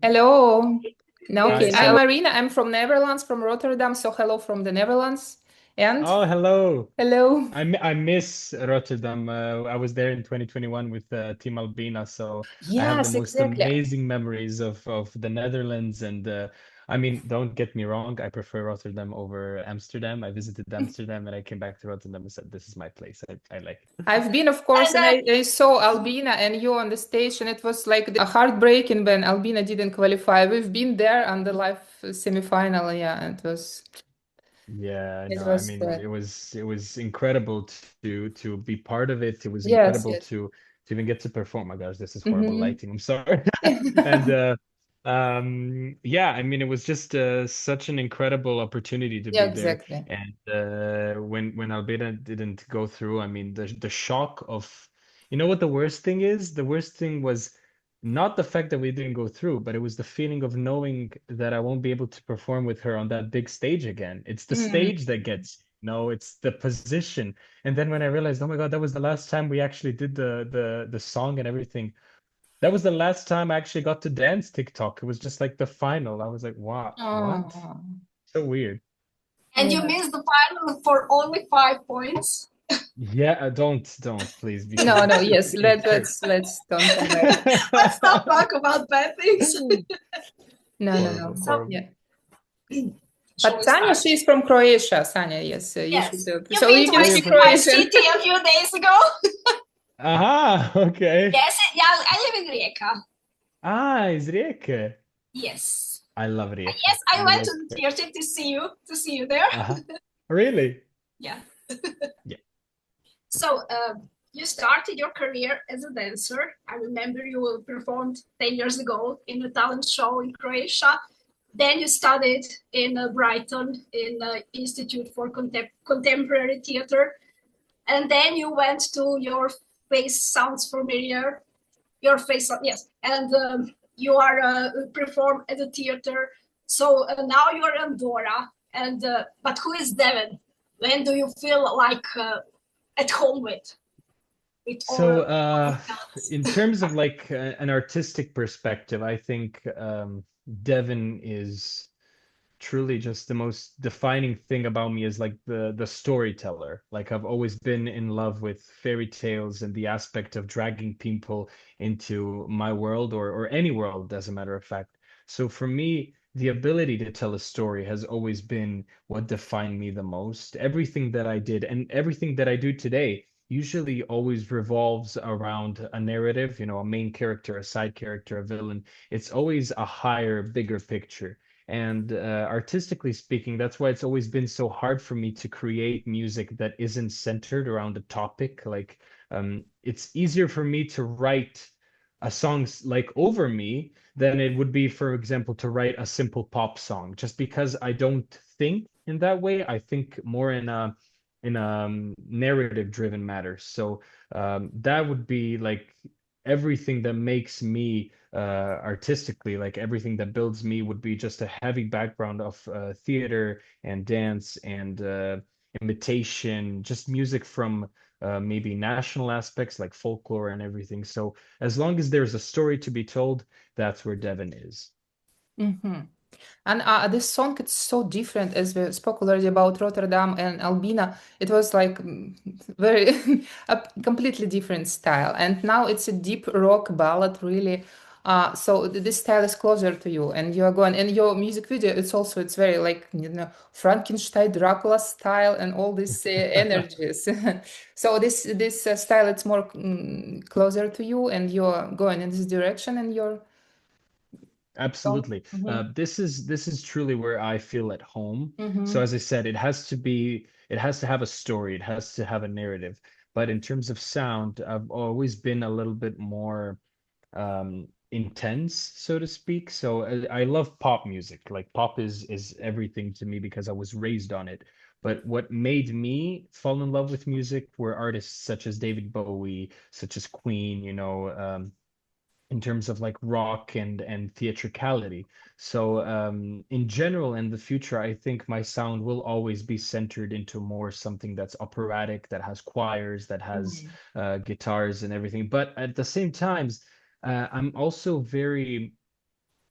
Hello. No, Hi. okay. Yes, I'm so Marina. I'm from Netherlands, from Rotterdam. So hello from the Netherlands. And Oh, hello. hello. I miss Rotterdam. I was there in 2021 with Team Albina, so I have the Yes, most exactly. amazing memories of the Netherlands. And I mean, don't get me wrong, I prefer Rotterdam over Amsterdam. I visited Amsterdam and I came back to Rotterdam and said, "This is my place. I like it." I've been, of course, and and I saw Albina and you on the stage, and it was like a heartbreaking when Albina didn't qualify. We've been there on the live semi-final. Yeah, Yeah, it no, I was mean, it was incredible to be part of it. It was yes, incredible yes. to even get to perform. My gosh, this is horrible Hmm. lighting. I'm sorry. And yeah, I mean, it was just such an incredible opportunity to Yeah, be there. exactly. And when Albeda didn't go through, I mean, the shock of, you know what the worst thing is? The worst thing was not the fact that we didn't go through, but it was the feeling of knowing that I won't be able to perform with her on that big stage again. It's the Mm. stage that gets, no, it's the position. And then when I realized, oh my God, that was the last time we actually did the song and everything. That was the last time I actually got to dance TikTok. It was just like the final. I was like, wow, what? Oh, So weird. you yeah. missed the final for only 5 points. Yeah, don't please, because No, no, it yes. it hurts. Let's don't come back. Let's not talk about bad things. No, no, Horrible, no. So, horrible. Yeah. shall But we Tanya, start? she's from Croatia. Tanya, yes, you should. Yes. You've So been you to can Oh, my you're speak from my Croatian. city a few days ago. Aha, okay. Yes, yeah, I live in Rijeka. Ah, is Rijeka. Yes. I love Rijeka. Yes, I I went love to the it. theater to see you there. Uh-huh. Really? Yeah. Yeah. So, you started your career as a dancer. I remember you performed 10 years ago in a talent show in Croatia. Then you studied in Brighton in Institute for Contemporary Theatre. And then you went to Your Face Sounds Familiar. Your Face, yes. And you are performed at the theater. So now you are on Dora. And but who is Devin? When do you feel like at home with So, all the talents? in terms of like an artistic perspective, I think Devin is truly just the most defining thing about me is like the storyteller. Like I've always been in love with fairy tales and the aspect of dragging people into my world or any world, as a matter of fact. So for me, the ability to tell a story has always been what defined me the most. Everything that I did and everything that I do today usually always revolves around a narrative, you know, a main character, a side character, a villain. It's always a higher, bigger picture. And artistically speaking, that's why it's always been so hard for me to create music that isn't centered around a topic. Like, it's easier for me to write a song like Over Me than it would be, for example, to write a simple pop song, just because I don't think in that way. I think more in a narrative driven matter. So that would be like everything that makes me artistically, like everything that builds me would be just a heavy background of theater and dance and imitation, just music from maybe national aspects like folklore and everything. So as long as there's a story to be told, that's where Devon is. Hmm. And this song, it's so different as we spoke already about Rotterdam and Albina. It was like very a completely different style. And now it's a deep rock ballad, really. So this style is closer to you, and you are going. And your music video, it's very like Frankenstein, Dracula style, and all these energies. So this style, it's more closer to you, and you're going in this direction, and your song. Absolutely. Mm-hmm. This is truly where I feel at home. So Mm-hmm. as I said, it has to have a story, it has to have a narrative. But in terms of sound, I've always been a little bit more intense, so to speak. So I love pop music. Like pop is everything to me because I was raised on it. But what made me fall in love with music were artists such as David Bowie, such as Queen, in terms of like rock and theatricality. So in general, in the future, I think my sound will always be centered into more something that's operatic, that has choirs, that has Mm-hmm. guitars and everything. But at the same times, I'm also very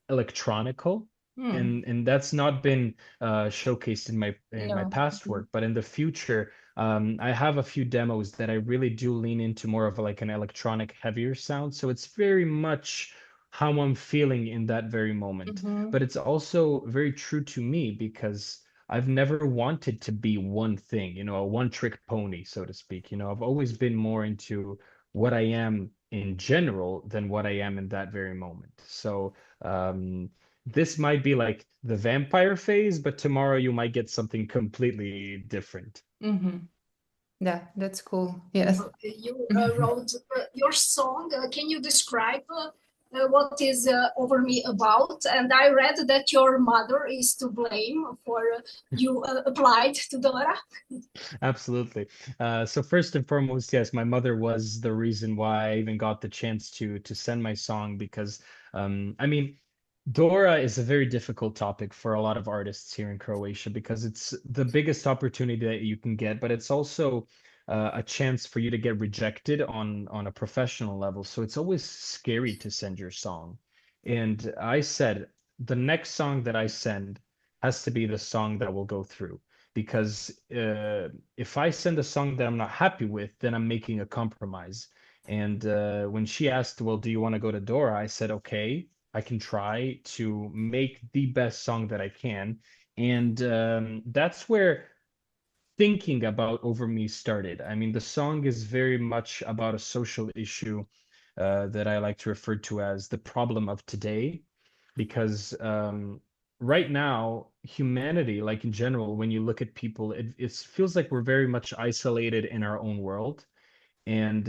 electronical, Hmm. and that's not been showcased in my No. past work. But in the future, I have a few demos that I really do lean into more of like an electronic heavier sound. So it's very much how I'm feeling in that very moment. Mm-hmm. But it's also very true to me because I've never wanted to be one thing, a one-trick pony, so to speak. I've always been more into what I am in general than what I am in that very moment. So this might be like the vampire phase, but tomorrow you might get something completely different. Mm-hmm. Yeah, that's cool. Yes. You wrote your song. Can you describe what is Over Me about? And I read that your mother is to blame for you applied to Dora. Absolutely. So first and foremost, yes, my mother was the reason why I even got the chance to send my song because I mean, Dora is a very difficult topic for a lot of artists here in Croatia because it's the biggest opportunity that you can get, but it's also a chance for you to get rejected on a professional level. So it's always scary to send your song. And I said the next song that I send has to be the song that will go through because if I send a song that I'm not happy with, then I'm making a compromise. And when she asked, well, do you want to go to Dora? I said, okay, I can try to make the best song that I can. And that's where thinking about Over Me started. I mean, the song is very much about a social issue that I like to refer to as the problem of today, because right now, humanity, like in general, when you look at people, it feels like we're very much isolated in our own world. And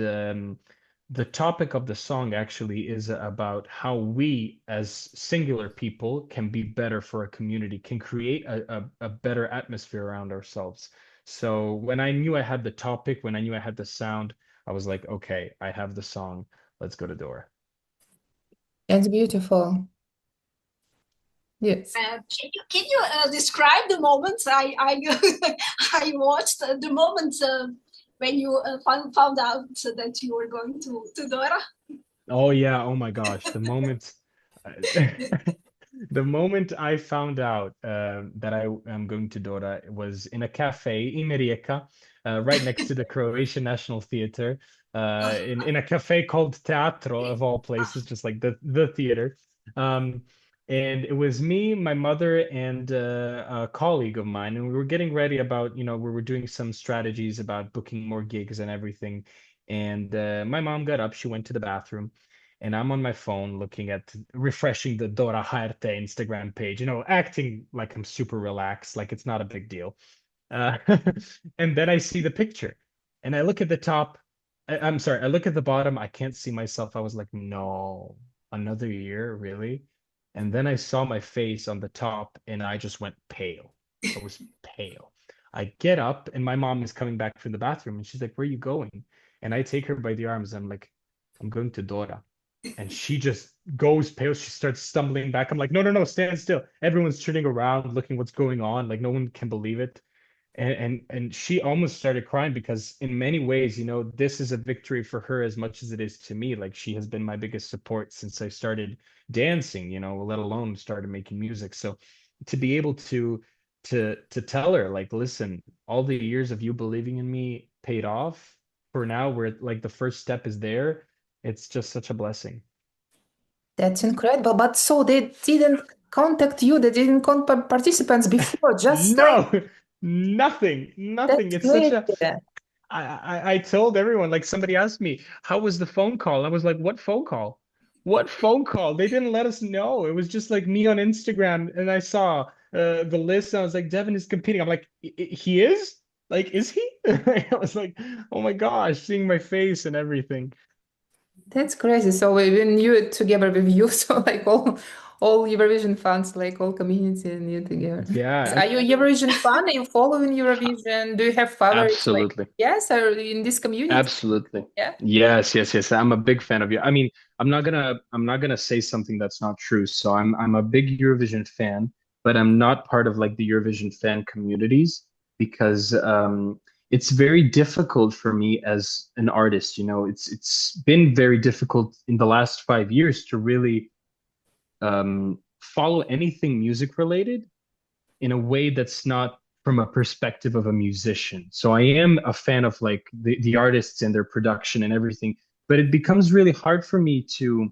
the topic of the song actually is about how we, as singular people, can be better for a community, can create a better atmosphere around ourselves. So when I knew I had the topic, when I knew I had the sound, I was like, okay, I have the song. Let's go to Dora. It's beautiful. Yes. Can you describe the moment I watched the moment when you found out that you were going to Dora? Oh yeah, oh my gosh, the moment the moment I found out that I am going to Dora was in a cafe in Rijeka, right next to the Croatian National Theater, in a cafe called Teatro of all places, just like the theater. Um, and it was me, my mother, and a colleague of mine, and we were getting ready about, we were doing some strategies about booking more gigs and everything. And my mom got up, she went to the bathroom, and I'm on my phone looking at refreshing the Dora Harte Instagram page, acting like I'm super relaxed, like it's not a big deal. Uh, and then I see the picture and I look at the top. I'm sorry, I look at the bottom. I can't see myself. I was like, no, another year, really? And then I saw my face on the top and I just went pale. I was pale. I get up and my mom is coming back from the bathroom and she's like, where are you going? And I take her by the arms. I'm like, I'm going to Dora. And she just goes pale. She starts stumbling back. I'm like, no, no, no, stand still. Everyone's turning around, looking what's going on. Like no one can believe it. And she almost started crying because in many ways, this is a victory for her as much as it is to me. Like she has been my biggest support since I started dancing, let alone started making music. So to be able to tell her, like, listen, all the years of you believing in me paid off. For now, where like the first step is there, it's just such a blessing. That's incredible. But so they didn't contact you, they didn't contact participants before, just like No, nothing, nothing. that's It's such great. a I told everyone, like somebody asked me, how was the phone call? I was like, what phone call? What phone call? They didn't let us know. It was just like me on Instagram and I saw the list and I was like, Devin is competing. I'm like, he is? Like, is he? I was like, oh my gosh, seeing my face and everything. That's crazy. So we knew together with you, so like all Eurovision fans, like all community and you together. Yeah, Are you a Eurovision fan? Are you following Eurovision? Do you have favorites? Like absolutely. yes, are you in this community? Absolutely. Yeah. Yes, yes, yes. I'm a big fan of you. I mean, I'm not gonna say something that's not true. So I'm a big Eurovision fan, but I'm not part of like the Eurovision fan communities because it's very difficult for me as an artist. It's been very difficult in the last 5 years to really follow anything music related in a way that's not from a perspective of a musician. So I am a fan of like the artists and their production and everything, but it becomes really hard for me to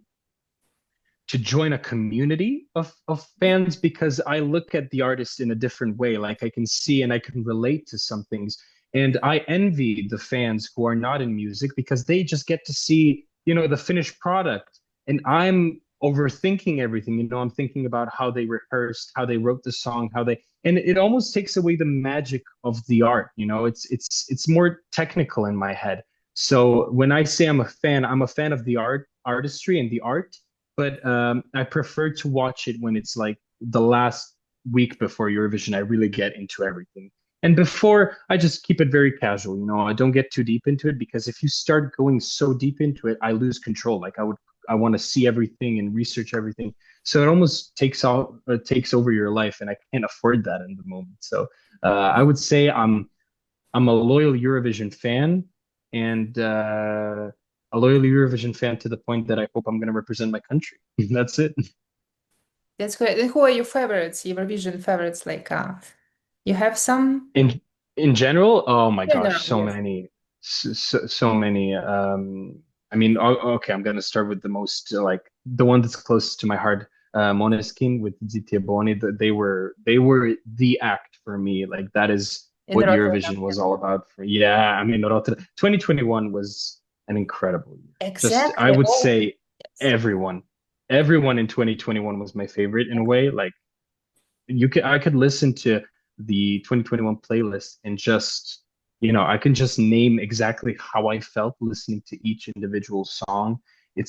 join a community of fans because I look at the artist in a different way. Like I can see and I can relate to some things. And I envy the fans who are not in music because they just get to see, the finished product. And I'm overthinking everything. I'm thinking about how they rehearsed, how they wrote the song, and it almost takes away the magic of the art. It's more technical in my head. So when I say I'm a fan of the artistry and the art, but I prefer to watch it when it's like the last week before Eurovision. I really get into everything. And before, I just keep it very casual. I don't get too deep into it because if you start going so deep into it, I lose control. Like I want to see everything and research everything. So it almost takes over your life, and I can't afford that in the moment. So I would say I'm a loyal Eurovision fan, and a loyal Eurovision fan to the point that I hope I'm going to represent my country. That's it. That's great. And who are your favorites, Eurovision favorites? Like, you have some In in general, oh my general, gosh, so yes. many, so many. I mean, okay, I'm going to start with the most like the one that's closest to my heart. Måneskin with Zitia Boni. They were the act for me. Like that is In what Rotterdam, Eurovision yeah. was all about. Yeah, I mean, Rotterdam. 2021 was an incredible year. Just I Exactly. would Oh, say yes. everyone in 2021 was my favorite in a way. Like I could listen to the 2021 playlist and just, I can just name exactly how I felt listening to each individual song. It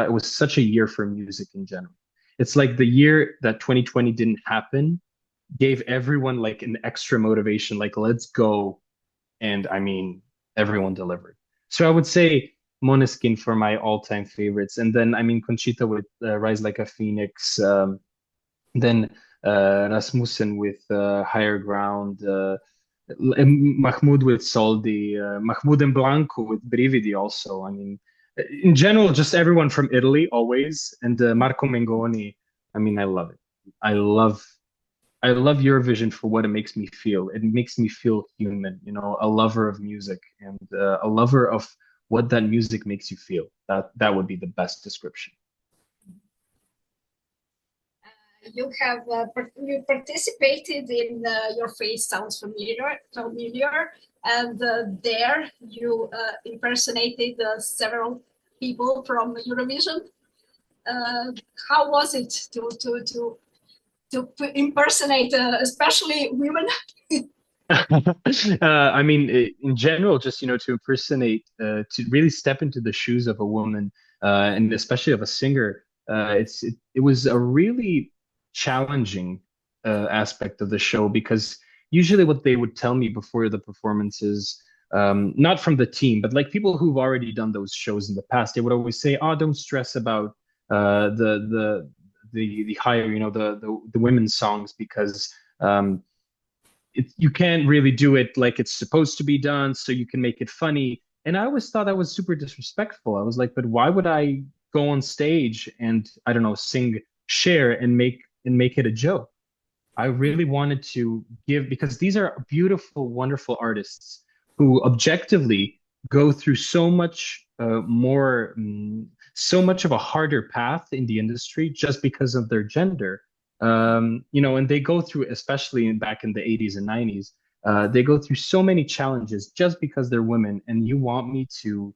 was such a year for music in general. It's like the year that 2020 didn't happen gave everyone like an extra motivation, like let's go. And I mean, everyone delivered. So I would say Måneskin for my all-time favorites. And then, I mean, Conchita with Rise Like a Phoenix. Then Rasmussen with Higher Ground, Mahmoud with Soldi, Mahmoud and Blanco with Brividi also. I mean, in general, just everyone from Italy always, and Marco Mengoni. I mean, I love it. I love I love Eurovision for what it makes me feel. It makes me feel human, a lover of music and a lover of what that music makes you feel. That would be the best description. You participated in Your Face Sounds familiar, and there you impersonated several people from Eurovision. How was it to impersonate, especially women? I mean, in general, just to impersonate, to really step into the shoes of a woman, and especially of a singer, it was a really challenging aspect of the show because usually what they would tell me before the performances, not from the team, but like people who've already done those shows in the past, they would always say, "Oh, don't stress about the higher, the women's songs because." You can't really do it like it's supposed to be done, so you can make it funny. And I always thought that was super disrespectful. I was like, but why would I go on stage and I don't know, sing share and make it a joke? I really wanted to give because these are beautiful, wonderful artists who objectively go through so much of a harder path in the industry just because of their gender. And they go through, especially back in the 80s and 90s, they go through so many challenges just because they're women, and you want me to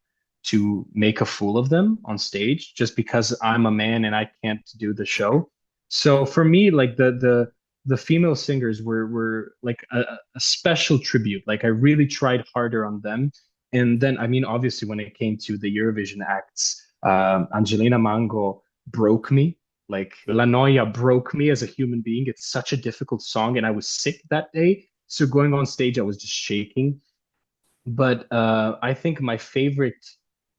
make a fool of them on stage just because I'm a man and I can't do the show. So for me, like the female singers were like a special tribute. Like I really tried harder on them. And then, I mean, obviously, when it came to the Eurovision acts, Angelina Mango broke me. Like La Noia broke me as a human being. It's such a difficult song, and I was sick that day. So going on stage, I was just shaking. But I think my favorite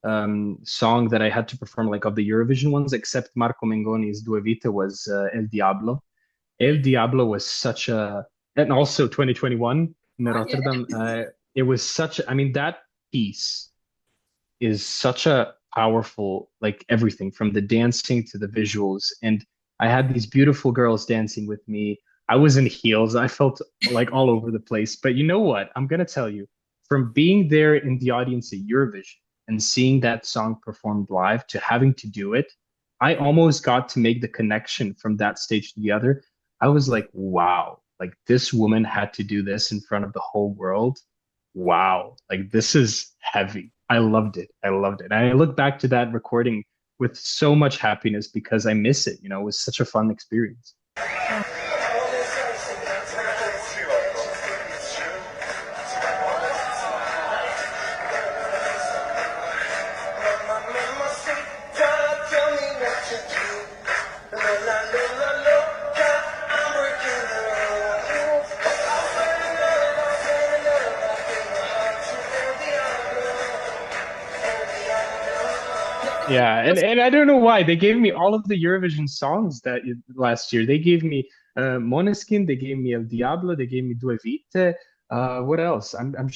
song that I had to perform, like of the Eurovision ones, except Marco Mengoni's Due Vite, was El Diablo. El Diablo was and also 2021 in Yeah. Rotterdam. It was I mean, that piece is such a powerful, like everything from the dancing to the visuals. And I had these beautiful girls dancing with me. I was in heels. I felt like all over the place. But you know what? I'm gonna tell you, from being there in the audience at Eurovision and seeing that song performed live to having to do it, I almost got to make the connection from that stage to the other. I was like, wow, like this woman had to do this in front of the whole world. Wow, like this is heavy. I loved it. I loved it. And I look back to that recording with so much happiness because I miss it. It was such a fun experience. Yeah, and I don't know why they gave me all of the Eurovision songs last year. They gave me Måneskin, they gave me El Diablo, they gave me Due Vite. What else?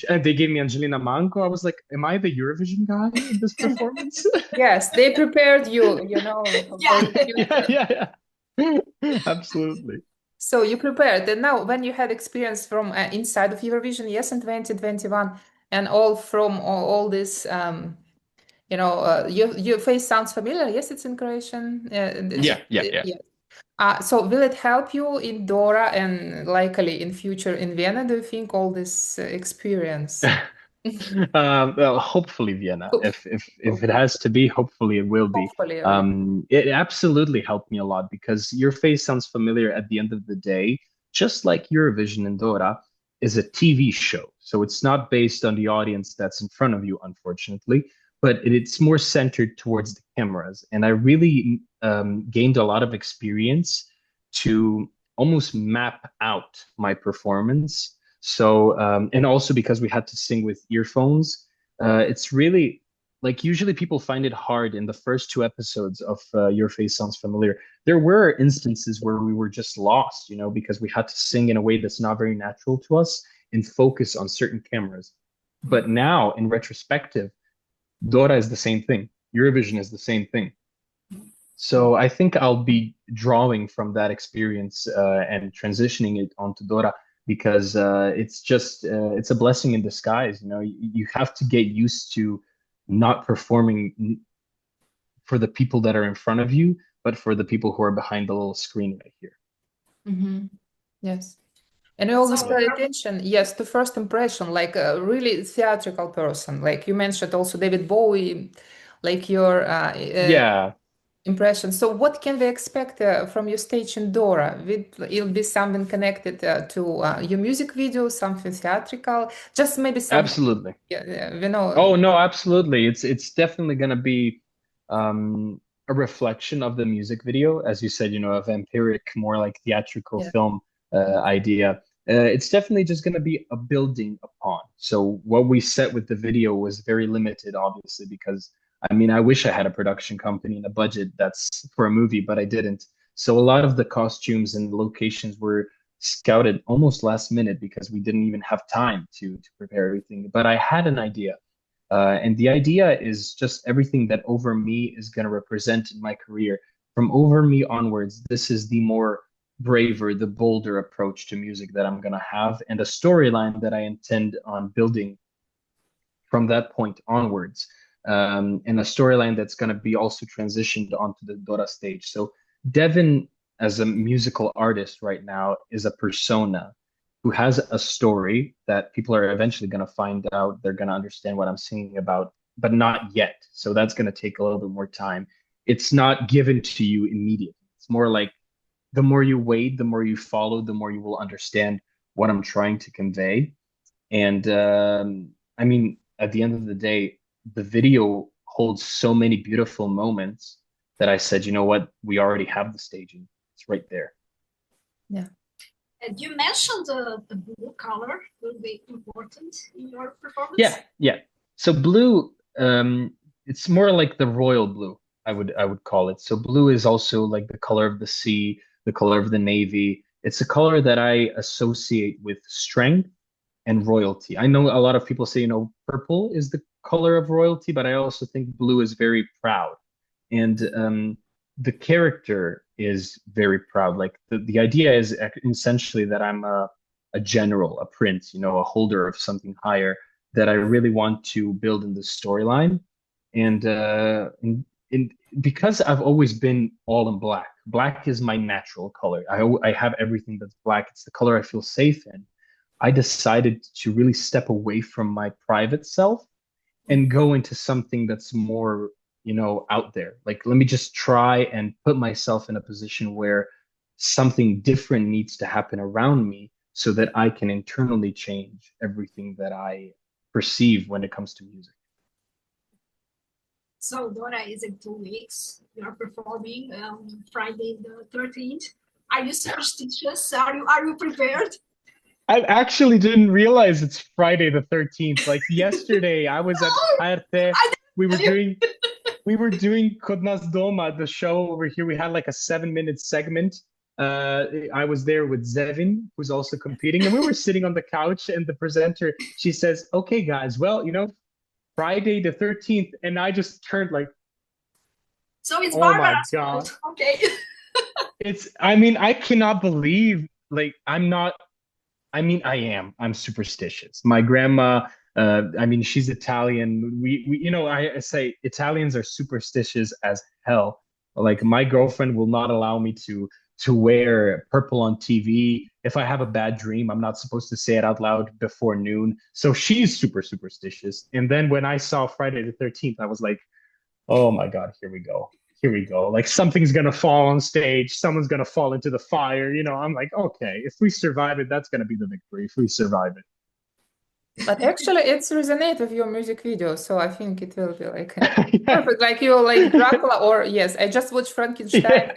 They gave me Angelina Manco. I was like, am I the Eurovision guy in this performance? Yes, they prepared you, Yeah. for the future. Yeah. Absolutely. So you prepared. And now, when you had experience from inside of Eurovision, yes, in 2021, and all from all this, your face sounds familiar. Yes, it's in Croatian. Yeah. Yeah. So will it help you in Dora and likely in future in Vienna? Do you think all this experience? Well, hopefully Vienna. If it has to be, hopefully it will be. Hopefully, yeah. It absolutely helped me a lot because your face sounds familiar at the end of the day, just like Eurovision and Dora is a TV show. So it's not based on the audience that's in front of you, unfortunately, but it's more centered towards the cameras. And I really gained a lot of experience to almost map out my performance. So, and also because we had to sing with earphones, it's really like usually people find it hard in the first two episodes of Your Face Sounds Familiar. There were instances where we were just lost, because we had to sing in a way that's not very natural to us and focus on certain cameras. But now, in retrospective, Dora is the same thing. Eurovision is the same thing. So I think I'll be drawing from that experience and transitioning it onto Dora because it's a blessing in disguise. You have to get used to not performing for the people that are in front of you, but for the people who are behind the little screen right here. Mm-hmm. Yes. And I always So- pay attention, yes, to first impression, like a really theatrical person. Like you mentioned also David Bowie, like your Yeah, impression. So what can we expect from your stage in Dora? It'll be something connected to your music video, something theatrical, just maybe some, absolutely. yeah, Oh no, absolutely. It's definitely gonna be a reflection of the music video, as you said, a vampiric, more like theatrical yeah. film idea. It's definitely just gonna be a building upon. So what we set with the video was very limited, obviously, because I mean I wish I had a production company and a budget that's for a movie, but I didn't. So a lot of the costumes and locations were scouted almost last minute because we didn't even have time to prepare everything. But I had an idea. And the idea is just everything that Over Me is going to represent in my career. From Over Me onwards, this is the more braver, the bolder approach to music that I'm going to have, and a storyline that I intend on building from that point onwards. And a storyline that's going to be also transitioned onto the Dora stage. So Devin, as a musical artist right now, is a persona who has a story that people are eventually going to find out. They're going to understand what I'm singing about, but not yet. So that's going to take a little bit more time. It's not given to you immediately. It's more like the more you wait, the more you follow, the more you will understand what I'm trying to convey. And I mean, at the end of the day, the video holds so many beautiful moments that I said, you know what, we already have the staging. It's right there. Yeah. And you mentioned the blue color will be important in your performance. Yeah. So blue, it's more like the royal blue, I would call it. So blue is also like the color of the sea, the color of the navy. It's a color that I associate with strength and royalty. I know a lot of people say, purple is the color of royalty, but I also think blue is very proud. And the character is very proud. Like the idea is essentially that I'm a general, a prince, a holder of something higher that I really want to build in the storyline. And because I've always been all in black. Black is my natural color. I have everything that's black. It's the color I feel safe in. I decided to really step away from my private self and go into something that's more, out there. Like, let me just try and put myself in a position where something different needs to happen around me so that I can internally change everything that I perceive when it comes to music. So Dora is in 2 weeks. You are performing Friday the 13th. Are you superstitious? Are you prepared? I actually didn't realize it's Friday the 13th. Like yesterday, I was at Arte. We were doing Kod nas Doma, the show over here. We had like a 7-minute segment. I was there with Devin, who's also competing, and we were sitting on the couch, and the presenter, she says, "Okay, guys, well, Friday the 13th," and I just turned like, So it's oh my Barbara's God. fault. Okay. I cannot believe, like, I am. I'm superstitious. My grandma, she's Italian. I say Italians are superstitious as hell. Like my girlfriend will not allow me to wear purple on TV. If I have a bad dream, I'm not supposed to say it out loud before noon. So she's super superstitious. And then when I saw Friday the 13th, I was like, oh my God, here we go. Here we go. Like something's gonna fall on stage, someone's gonna fall into the fire. I'm like, okay, if we survive it, that's gonna be the victory. If we survive it. But actually, it's resonate with your music video, so I think it will be like Yeah. perfect. Like you like Dracula, or yes, I just watched Frankenstein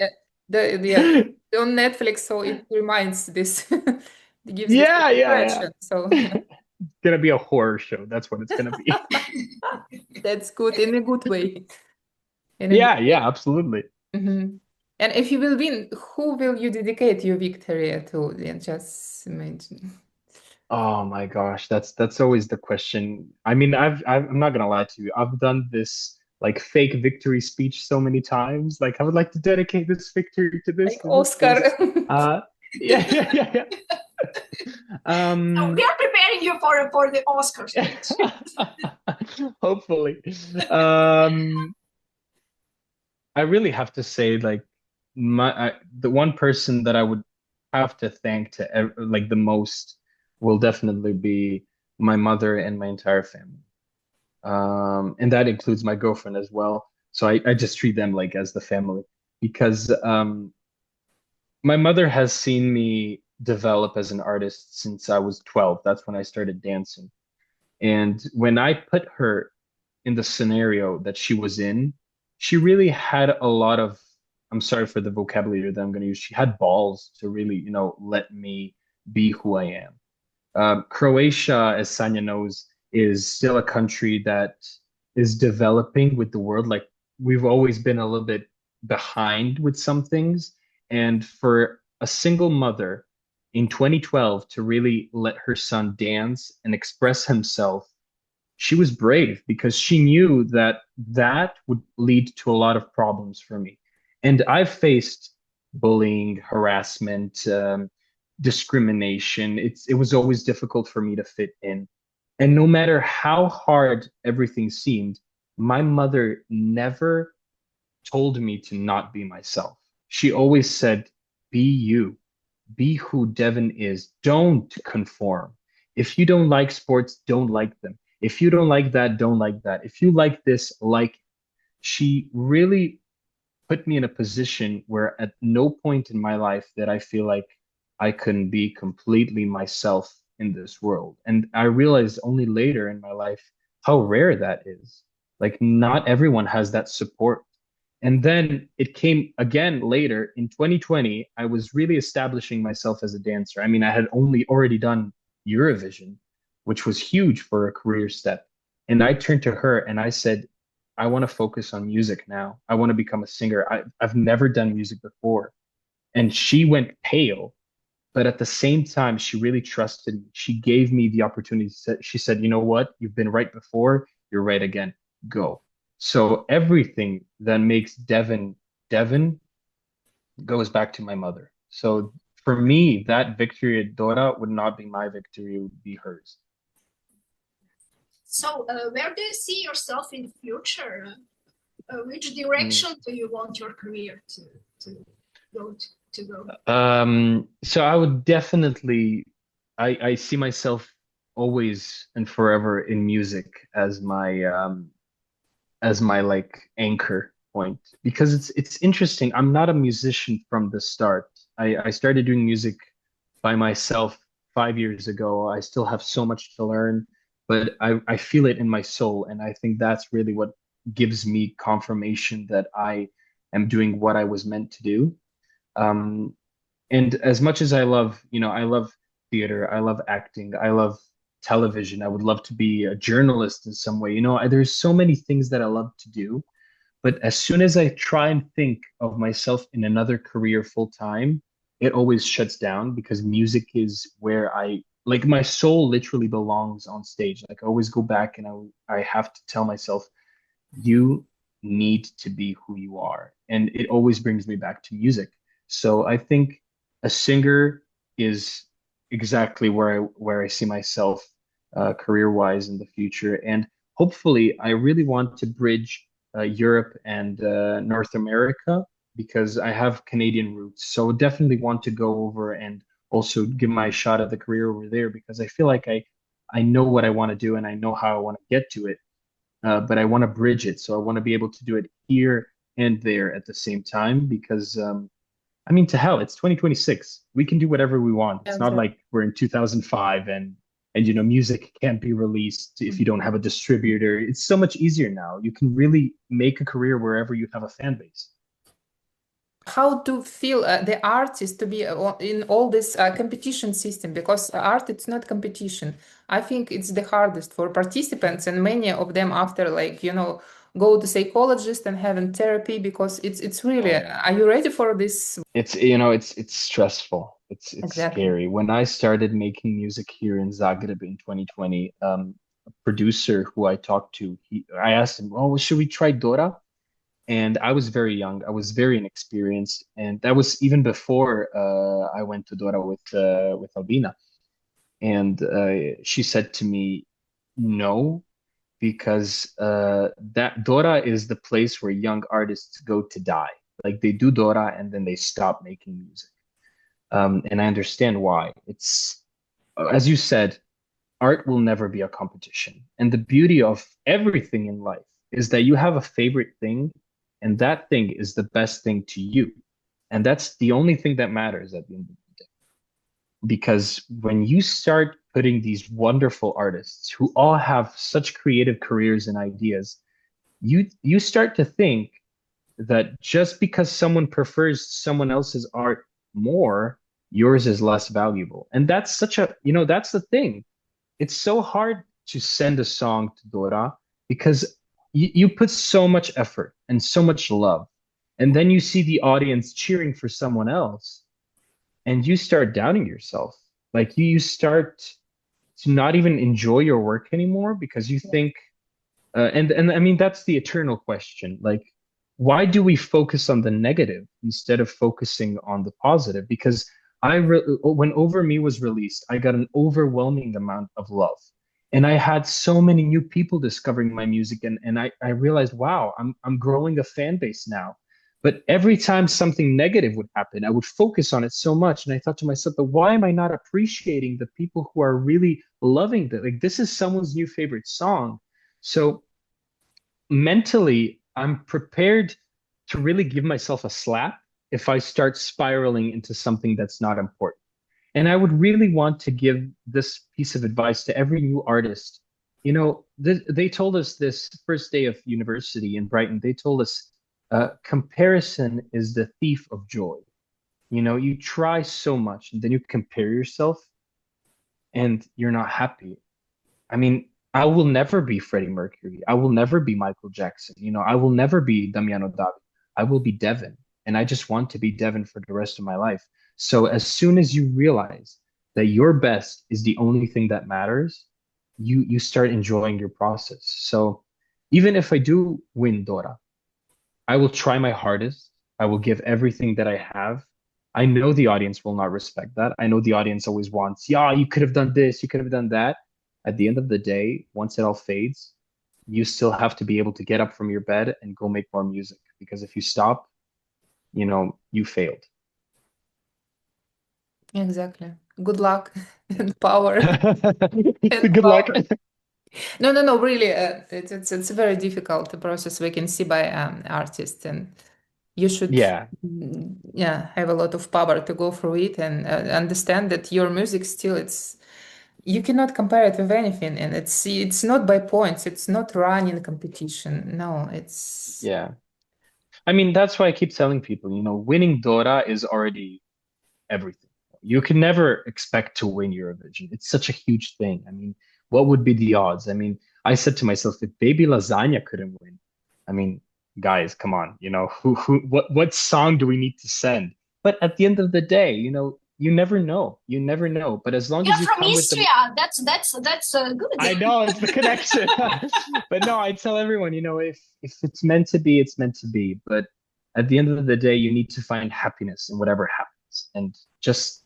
on Netflix, so it reminds this. It gives this Yeah, yeah. impression. So It's gonna be a horror show. That's what it's gonna be. that's good in a good way. Yeah, absolutely. And if you will win, who will you dedicate your victory to? And just imagine. Oh my gosh, that's always the question. I'm not gonna lie to you. I've done this like fake victory speech so many times. Like I would like to dedicate this victory to this, Like to this, Oscar. yeah. So we are preparing you for the Oscar speech. Hopefully. I really have to say, like, the one person that I would have to thank like the most will definitely be my mother and my entire family. And that includes my girlfriend as well. So I just treat them like as the family because my mother has seen me develop as an artist since I was 12. That's when I started dancing. And when I put her in the scenario that she was in, she really had a lot of, I'm sorry for the vocabulary that I'm going to use. She had balls to really, let me be who I am. Croatia, as Sanya knows, is still a country that is developing with the world. Like we've always been a little bit behind with some things. And for a single mother in 2012 to really let her son dance and express himself, she was brave because she knew that that would lead to a lot of problems for me. And I've faced bullying, harassment, discrimination. It was always difficult for me to fit in. And no matter how hard everything seemed, my mother never told me to not be myself. She always said, be you, be who Devin is. Don't conform. If you don't like sports, don't like them. If you don't like that, don't like that. If you like this, like. She really put me in a position where at no point in my life that I feel like I couldn't be completely myself in this world. And I realized only later in my life how rare that is. Like not everyone has that support. And then it came again later in 2020. I was really establishing myself as a dancer. I mean, I had only already done Eurovision, which was huge for a career step. And I turned to her and I said, I want to focus on music now. I want to become a singer. I've never done music before. And she went pale, but at the same time, she really trusted me. She gave me the opportunity. She said, you know what? You've been right before. You're right again. Go. So everything that makes Devin Devin goes back to my mother. So for me, that victory at Dora would not be my victory, it would be hers. So, where do you see yourself in the future? Which Mm. direction do you want your career to go to go? So I would definitely, I see myself always and forever in music as my like anchor point because it's interesting. I'm not a musician from the start. I started doing music by myself 5 years ago. I still have so much to learn, but I feel it in my soul, and I think that's really what gives me confirmation that I am doing what I was meant to do. Um, and as much as I love, I love theater, I love acting, I love television, I would love to be a journalist in some way. There's so many things that I love to do, but as soon as I try and think of myself in another career full time, it always shuts down because music is where like my soul literally belongs on stage. Like I always go back and I have to tell myself, you need to be who you are. And it always brings me back to music. So I think a singer is exactly where I see myself career-wise in the future. And hopefully, I really want to bridge Europe and North America because I have Canadian roots. So definitely want to go over and also give my shot at the career over there because I feel like I know what I want to do and I know how I want to get to it, but I want to bridge it. So I want to be able to do it here and there at the same time because, I mean, to hell, it's 2026. We can do whatever we want. Yeah, It's not like we're in 2005 and music can't be released if you don't have a distributor. It's so much easier now. You can really make a career wherever you have a fan base. how to feel the artist to be in all this competition system, because art it's not competition. I think it's the hardest for participants, and many of them after, like, go to psychologist and having therapy because it's really, Oh. are you ready for this? It's stressful. It's Exactly. scary. When I started making music here in Zagreb in 2020, a producer who I talked to, I asked him, "Oh, should we try Dora?" And I was very young. I was very inexperienced, and that was even before I went to Dora with Albina. And she said to me, "No, because that Dora is the place where young artists go to die. Like they do Dora and then they stop making music." And I understand why. It's, as you said, art will never be a competition. And the beauty of everything in life is that you have a favorite thing, and that thing is the best thing to you. And that's the only thing that matters at the end of the day. Because when you start putting these wonderful artists who all have such creative careers and ideas, you start to think that just because someone prefers someone else's art more, yours is less valuable. And that's that's the thing. It's so hard to send a song to Dora because you put so much effort and so much love. And then you see the audience cheering for someone else and you start doubting yourself. Like you start to not even enjoy your work anymore because you think, and I mean that's the eternal question. Like, why do we focus on the negative instead of focusing on the positive? Because when Over Me was released, I got an overwhelming amount of love, and I had so many new people discovering my music, and I realized, wow, I'm growing a fan base now. But every time something negative would happen, I would focus on it so much, and I thought to myself, but why am I not appreciating the people who are really loving that? Like this is someone's new favorite song. So mentally, I'm prepared to really give myself a slap if I start spiraling into something that's not important. And I would really want to give this piece of advice to every new artist. They told us this first day of university in Brighton, they told us comparison is the thief of joy. You try so much and then you compare yourself and you're not happy. I mean, I will never be Freddie Mercury. I will never be Michael Jackson. I will never be Damiano David. I will be Devin. And I just want to be Devin for the rest of my life. So as soon as you realize that your best is the only thing that matters, you start enjoying your process. So even if I do win Dora, I will try my hardest. I will give everything that I have. I know the audience will not respect that. I know the audience always wants, yeah, you could have done this, you could have done that. At the end of the day, once it all fades, you still have to be able to get up from your bed and go make more music. Because if you stop, you failed. Exactly. Good luck and power and Good luck. power. No, really, it's a very difficult process we can see by artists, and you should, Yeah. yeah, have a lot of power to go through it and understand that your music still, it's you cannot compare it with anything, and it's not by points, it's not running competition. No, it's Yeah. I mean, that's why I keep telling people, winning Dora is already everything. You can never expect to win Eurovision. It's such a huge thing. I mean, what would be the odds? I mean, I said to myself, if Baby Lasagna couldn't win, I mean, guys, come on, what song do we need to send? But at the end of the day, you never know. You never know. But as long You're as you from come with the, Istria. That's good. I know it's the connection. But no, I tell everyone, if it's meant to be, it's meant to be. But at the end of the day, you need to find happiness in whatever happens and just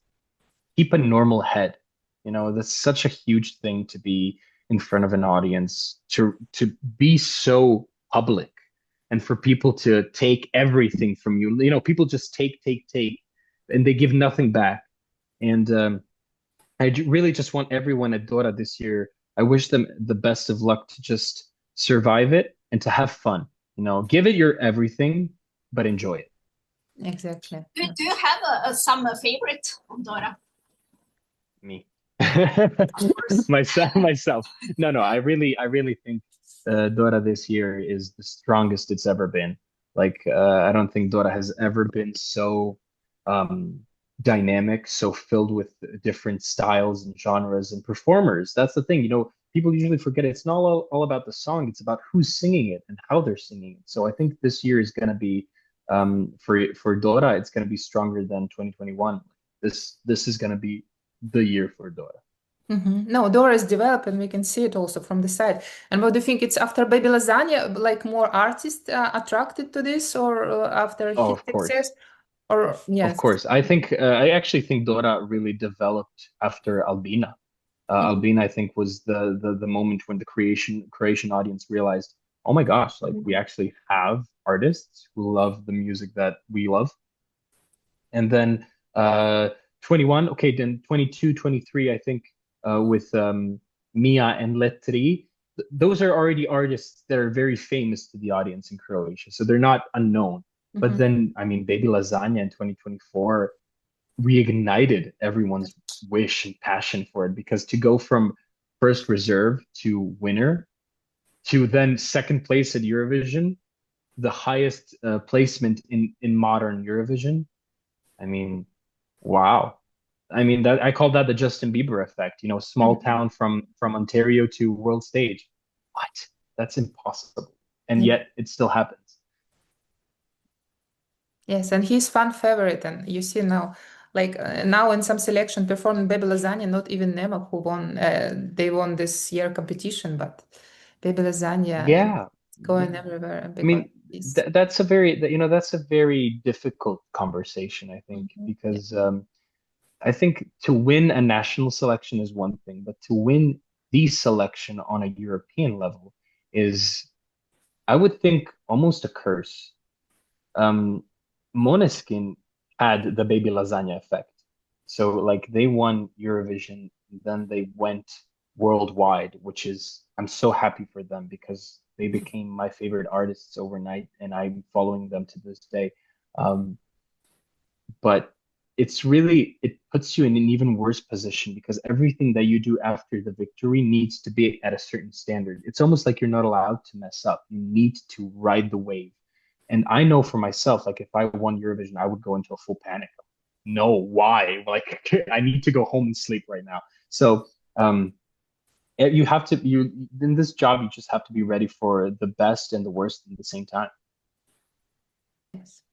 keep a normal head. That's such a huge thing to be in front of an audience, to be so public and for people to take everything from you. People just take, and they give nothing back. And really just want everyone at Dora this year. I wish them the best of luck to just survive it and to have fun. Give it your everything, but enjoy it. exactly. Do you have some favorite on Dora? Me. course. Myself. No, I really think Dora this year is the strongest it's ever been. Like, I don't think Dora has ever been so um, dynamic, so filled with different styles and genres and performers. That's the thing. People usually forget it's not all about the song. It's about who's singing it and how they're singing it. So I think this year is going to be for Dora, it's going to be stronger than 2021. This is going to be the year for Dora. No, Dora is developed, and we can see it also from the side. And what do you think? It's after Baby Lasagna, like more artists attracted to this, or after Oh, his of success? course. Or Of yes. course. I actually think Dora really developed after Albina. Mhm. Albina, I think, was the moment when the Croatian audience realized, oh my gosh, like we actually have artists who love the music that we love. And then 21, okay, then 22, 23, I think, with Mia and Letri, those are already artists that are very famous to the audience in Croatia. So they're not unknown. But Mhm. then, I mean, Baby Lasagna in 2024 reignited everyone's wish and passion for it, because to go from first reserve to winner to then second place at Eurovision, the highest placement in modern Eurovision. I mean, wow. I mean, that I call that the Justin Bieber effect, small Mhm. town from Ontario to world stage. What? That's impossible. And Yeah. yet it still happens. Yes, and he's fan favorite, and you see now, like now in some selection performing Baby Lasagna, not even Nema who won, they won this year competition, but Baby Lasagna is Yeah. going Yeah. everywhere I because mean, he's. that's a very difficult conversation, I think, Yeah. because I think to win a national selection is one thing, but to win the selection on a European level is, I would think, almost a curse. um, Måneskin had the baby lasagna effect. So like they won Eurovision, then they went worldwide, which is I'm so happy for them because they became my favorite artists overnight, and I'm following them to this day. Um, but it puts you in an even worse position because everything that you do after the victory needs to be at a certain standard. It's almost like you're not allowed to mess up. You need to ride the wave. And I know for myself, like if I won Eurovision, I would go into a full panic. No, why? Like I need to go home and sleep right now. So you have to you in this job, you just have to be ready for the best and the worst at the same time. Yes.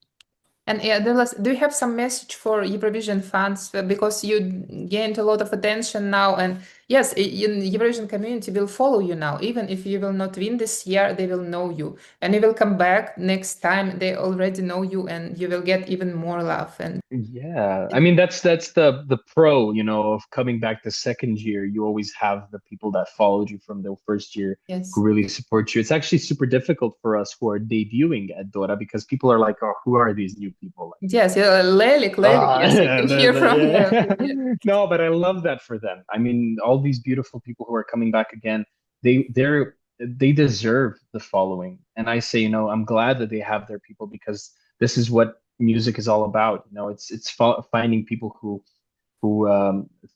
And do you have some message for Eurovision fans? Because you gained a lot of attention now, and yes, Eurovision community will follow you now. Even if you will not win this year, they will know you, and you will come back next time. They already know you, and you will get even more love. And Yeah, I mean that's the pro, of coming back the second year. You always have the people that followed you from the first year yes, who really support you. It's actually super difficult for us who are debuting at Dora because people are like, "Oh, who are these new people?" Like, yes, yeah, Lelik, yes, I can hear from yeah. them. Yeah. No, but I love that for them. I mean, all these beautiful people who are coming back again, they deserve the following. And I say, I'm glad that they have their people because this is what music is all about. It's finding people who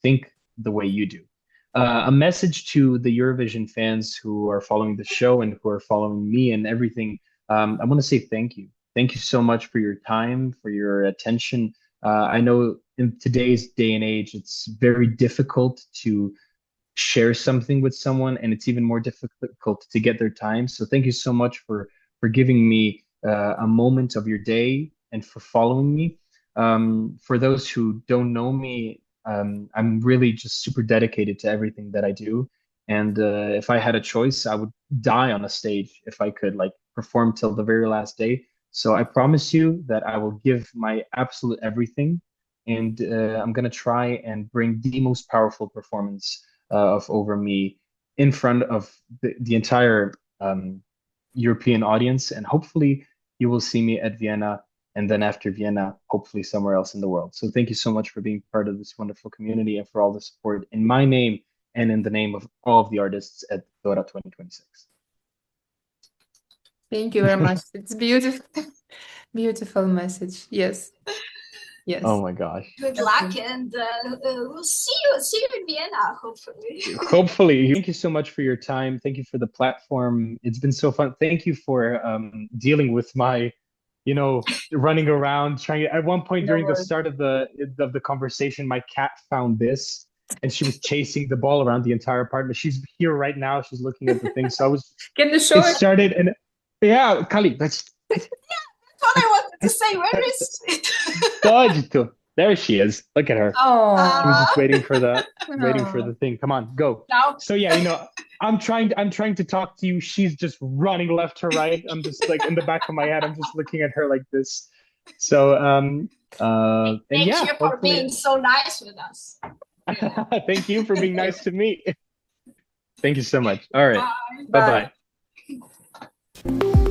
think the way you do. A message to the Eurovision fans who are following the show and who are following me and everything. I want to say thank you. Thank you so much for your time, for your attention. I know in today's day and age, it's very difficult to share something with someone, and it's even more difficult to get their time. So thank you so much for giving me a moment of your day and for following me. For those who don't know me, I'm really just super dedicated to everything that I do. And if I had a choice, I would die on a stage if I could like perform till the very last day. So I promise you that I will give my absolute everything, and I'm gonna try and bring the most powerful performance of over me in front of the entire European audience. And hopefully you will see me at Vienna, and then after Vienna, hopefully somewhere else in the world. So thank you so much for being part of this wonderful community and for all the support in my name and in the name of all of the artists at Dora 2026. Thank you very much. It's beautiful, beautiful message. Yes, Oh yes. my gosh. Good luck, and we'll see you in Vienna, hopefully. Hopefully. Thank you so much for your time. Thank you for the platform. It's been so fun. Thank you for dealing with my, running around trying. At one point No during the worries. start of the conversation, my cat found this, and she was chasing the ball around the entire apartment. She's here right now. She's looking at the thing. So Can you show it it? started, and yeah, Kali, that's What I wanted to say, where is it? there she is. Look at her. Oh, She was just waiting for oh. the thing. Come on, go. Now, So yeah, I'm trying to talk to you. She's just running left to right. I'm just like in the back of my head, I'm just looking at her like this. So and thank yeah, you for hopefully being so nice with us. thank you for being nice to me. Thank you so much. All right. Bye. Bye-bye. Bye.